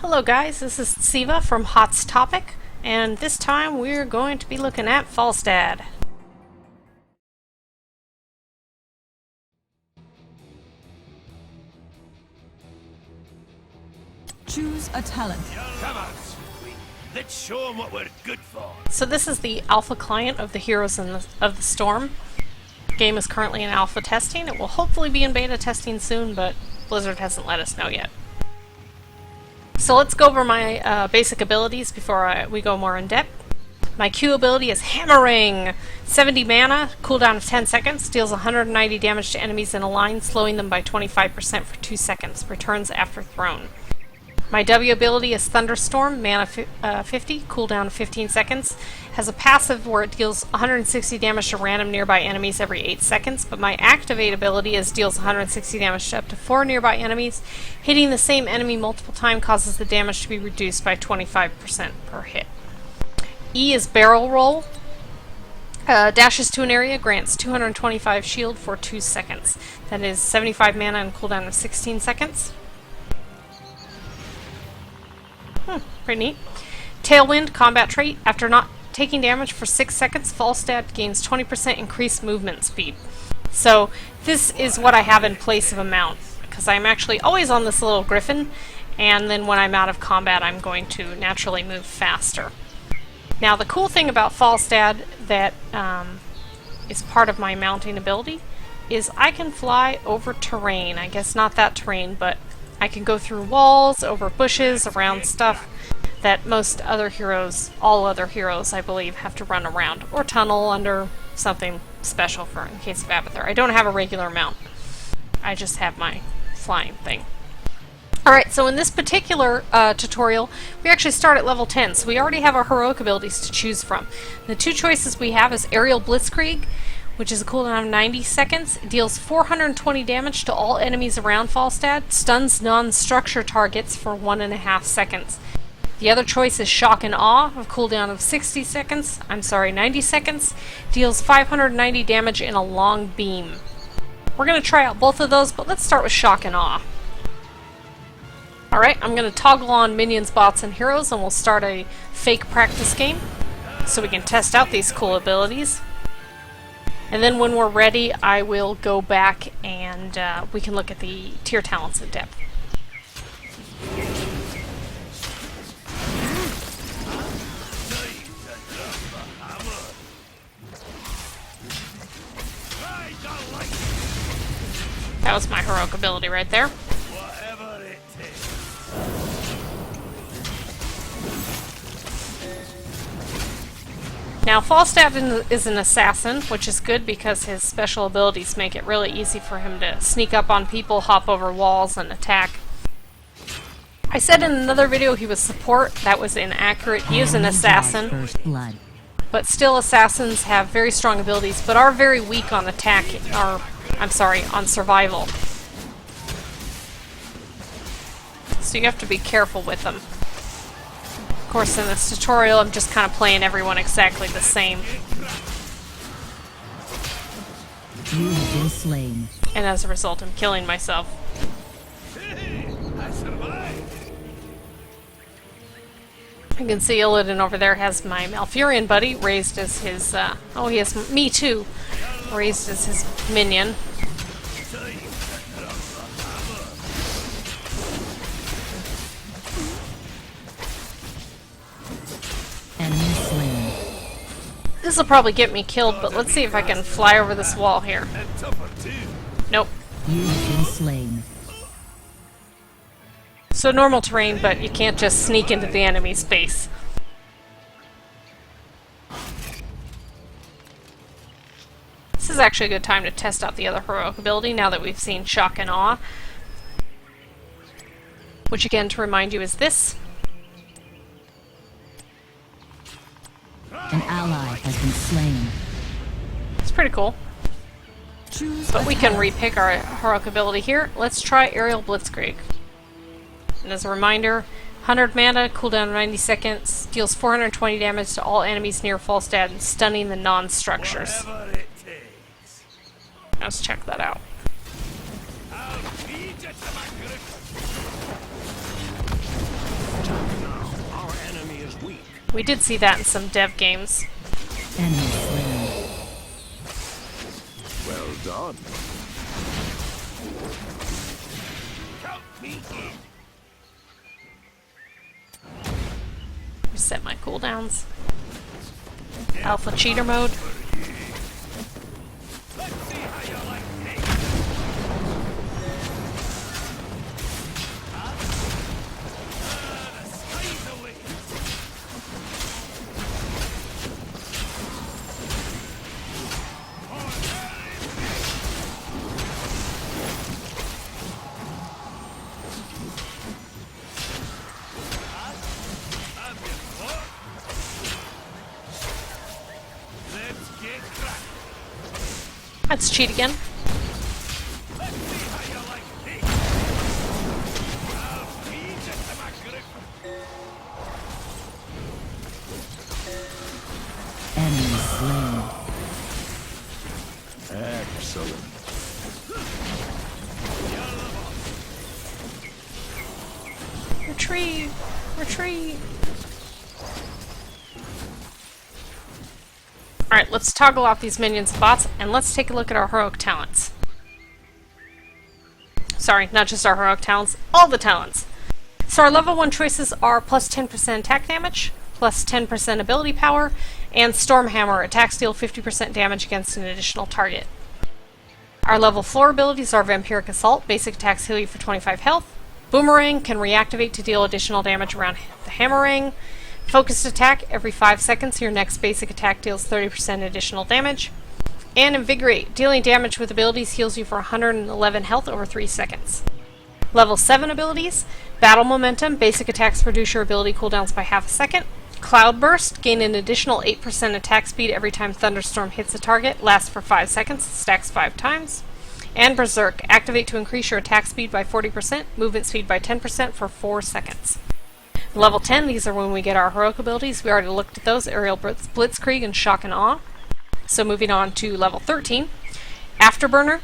Hello guys, this is Siva from HotSTopic, and this time we're going to be looking at Falstad. Choose a talent. Come on, sweet. Let's show them what we're good for. So this is the alpha client of the Heroes of the Storm. The game is currently in alpha testing. It will hopefully be in beta testing soon, but Blizzard hasn't let us know yet. So let's go over my basic abilities before we go more in depth. My Q ability is Hammering! 70 mana, cooldown of 10 seconds, deals 190 damage to enemies in a line, slowing them by 25% for 2 seconds, returns after thrown. My W ability is Thunderstorm, mana 50, cooldown of 15 seconds. Has a passive where it deals 160 damage to random nearby enemies every 8 seconds, but my Activate ability is deals 160 damage to up to 4 nearby enemies. Hitting the same enemy multiple times causes the damage to be reduced by 25% per hit. E is Barrel Roll. Dashes to an area, grants 225 shield for 2 seconds. That is 75 mana and cooldown of 16 seconds. Pretty neat. Tailwind, combat trait. After not taking damage for 6 seconds, Falstad gains 20% increased movement speed. So this is what I have in place of a mount, because I'm actually always on this little griffin, and then when I'm out of combat I'm going to naturally move faster. Now the cool thing about Falstad that is part of my mounting ability is I can fly over terrain. I guess not that terrain, but I can go through walls, over bushes, around stuff that most other heroes, all other heroes, I believe, have to run around or tunnel under something special for in case of Abathur. I don't have a regular mount. I just have my flying thing. Alright, so in this particular tutorial, we actually start at level 10, so we already have our heroic abilities to choose from. The two choices we have is Aerial Blitzkrieg, which is a cooldown of 90 seconds. It deals 420 damage to all enemies around Falstad, stuns non-structure targets for 1.5 seconds. The other choice is Shock and Awe, of cooldown of 90 seconds, deals 590 damage in a long beam. We're going to try out both of those, but let's start with Shock and Awe. Alright, I'm going to toggle on minions, bots, and heroes, and we'll start a fake practice game so we can test out these cool abilities. And then when we're ready, I will go back and we can look at the tier talents in depth. That was my heroic ability right there. Now, Falstad is an assassin, which is good because his special abilities make it really easy for him to sneak up on people, hop over walls, and attack. I said in another video he was support. That was inaccurate. He is an assassin. But still, assassins have very strong abilities, but are very weak on attack, or, I'm sorry, on survival. So you have to be careful with them. Of course, in this tutorial, I'm just kind of playing everyone exactly the same. You have been slain. And as a result, I'm killing myself. I survived. You can see Illidan over there has my Malfurion buddy raised as his, oh, he has me too, raised as his minion. This will probably get me killed, but let's see if I can fly over this wall here. Nope. You have been slain. So normal terrain, but you can't just sneak into the enemy's base. This is actually a good time to test out the other heroic ability now that we've seen Shock and Awe. Which again, to remind you, is this. An ally has been slain. It's pretty cool. But we can repick our heroic ability here. Let's try Aerial Blitzkrieg. And as a reminder, 100 mana, cooldown 90 seconds, deals 420 damage to all enemies near Falstad, and stunning the non-structures. Let's check that out. We did see that in some dev games. Enemy slain. Well done. Count me in. Reset my cooldowns. Alpha cheater mode. Let's see how you like me. The sky's the limit. Let's get cracking. Let's cheat again. Let's see how you like me. I'll feed you to my grip. Enemy slain. Excellent. Retreat! Retreat! Alright, let's toggle off these minions and bots, and let's take a look at our heroic talents. Sorry, not just our heroic talents, all the talents. So our level 1 choices are plus 10% attack damage, plus 10% ability power, and Stormhammer, attacks deal 50% damage against an additional target. Our level 4 abilities are Vampiric Assault, basic attacks heal you for 25 health. Boomerang can reactivate to deal additional damage around the hammerang. Focused attack, every 5 seconds your next basic attack deals 30% additional damage. And Invigorate, dealing damage with abilities heals you for 111 health over 3 seconds. Level 7 abilities, Battle Momentum, basic attacks reduce your ability cooldowns by half a second. Cloudburst, gain an additional 8% attack speed every time Thunderstorm hits a target, lasts for 5 seconds, stacks 5 times. And Berserk, activate to increase your attack speed by 40%, movement speed by 10% for 4 seconds. Level 10, these are when we get our heroic abilities. We already looked at those, Aerial Blitzkrieg and Shock and Awe. So moving on to level 13. Afterburner,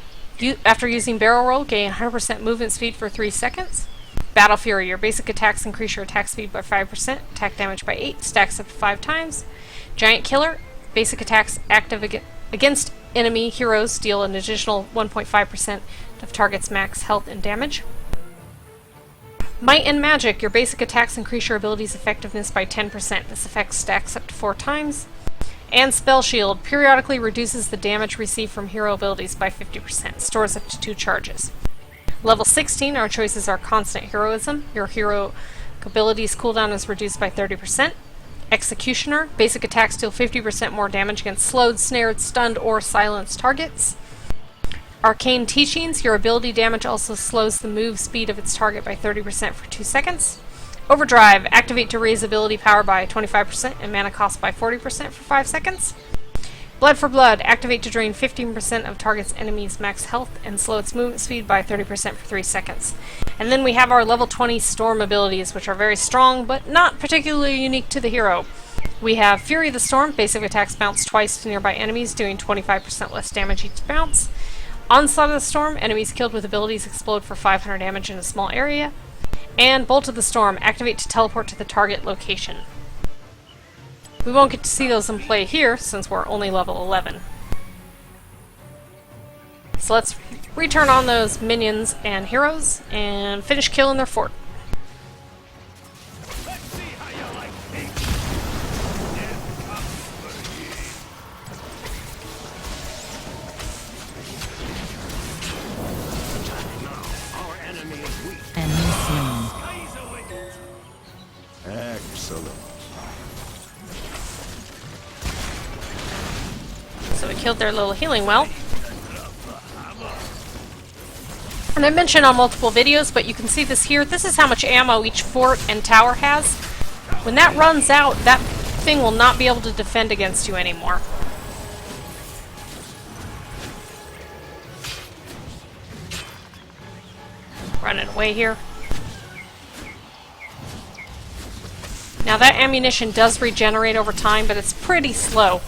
after using Barrel Roll, gain 100% movement speed for 3 seconds. Battle Fury, your basic attacks increase your attack speed by 5%, attack damage by 8, stacks up to 5 times. Giant Killer, basic attacks active against enemy heroes deal an additional 1.5% of target's max health and damage. Might and Magic, your basic attacks increase your ability's effectiveness by 10%. This effect stacks up to 4 times. And Spell Shield, periodically reduces the damage received from hero abilities by 50%, stores up to 2 charges. Level 16, our choices are Constant Heroism, your hero ability's cooldown is reduced by 30%. Executioner, basic attacks deal 50% more damage against slowed, snared, stunned, or silenced targets. Arcane Teachings, your ability damage also slows the move speed of its target by 30% for 2 seconds. Overdrive, activate to raise ability power by 25% and mana cost by 40% for 5 seconds. Blood for Blood, activate to drain 15% of target's enemy's max health and slow its movement speed by 30% for 3 seconds. And then we have our level 20 Storm abilities, which are very strong, but not particularly unique to the hero. We have Fury the Storm, basic attacks bounce twice to nearby enemies, doing 25% less damage each bounce. Onslaught of the Storm, enemies killed with abilities explode for 500 damage in a small area. And Bolt of the Storm, activate to teleport to the target location. We won't get to see those in play here, since we're only level 11. So let's return on those minions and heroes, and finish killing their fort. Let's see how you like me. Death comes for you. Attack now. Our enemy is weak. Enemy slain. Sky's the limit. Excellent. So we killed their little healing well. And I mentioned on multiple videos, but you can see this here. This is how much ammo each fort and tower has. When that runs out, that thing will not be able to defend against you anymore. Running away here. Now that ammunition does regenerate over time, but it's pretty slow.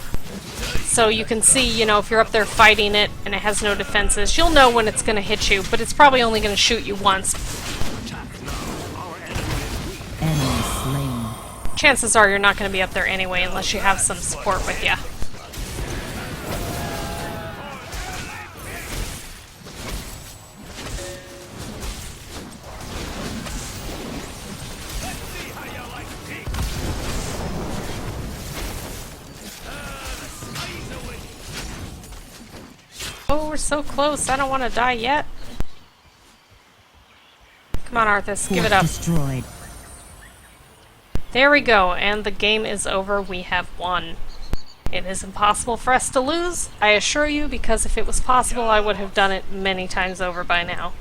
So you can see, you know, if you're up there fighting it and it has no defenses, you'll know when it's going to hit you, but it's probably only going to shoot you once. Enemy slain. chances are you're not going to be up there anyway unless you have some support with you. Oh, we're so close. I don't want to die yet. Come on, Arthas, give it up. Destroyed. There we go, and the game is over. We have won. It is impossible for us to lose, I assure you, because if it was possible, I would have done it many times over by now.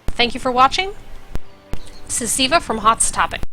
Thank you for watching. This is Siva from HotSTopic.